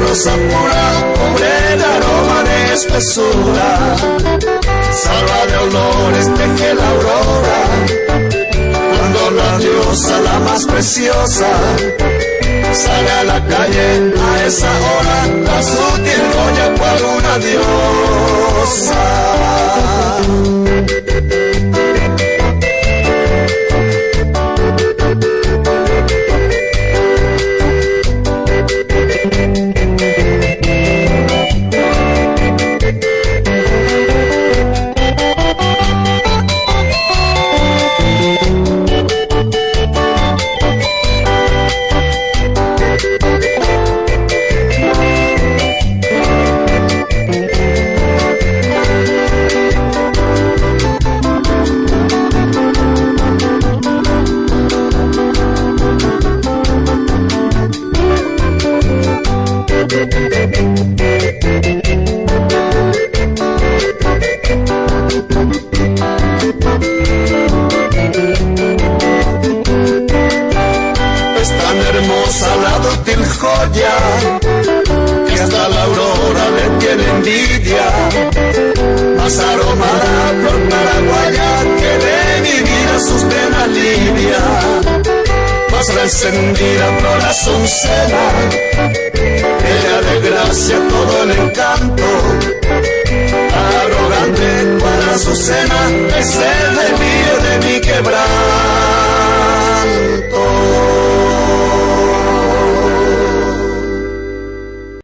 rosa pura, pobre de aroma de espesura, salva de olores, teje la aurora, cuando la diosa, la más preciosa, sale a la calle a esa hora, la sutil joya cual una diosa. Que hasta la aurora le tiene envidia, más aromada flor paraguaya que de mi vida sus penas alivia, más encendida flor azucena, ella de gracia todo el encanto, arrogante cual azucena, es el desvío de mi quebrada.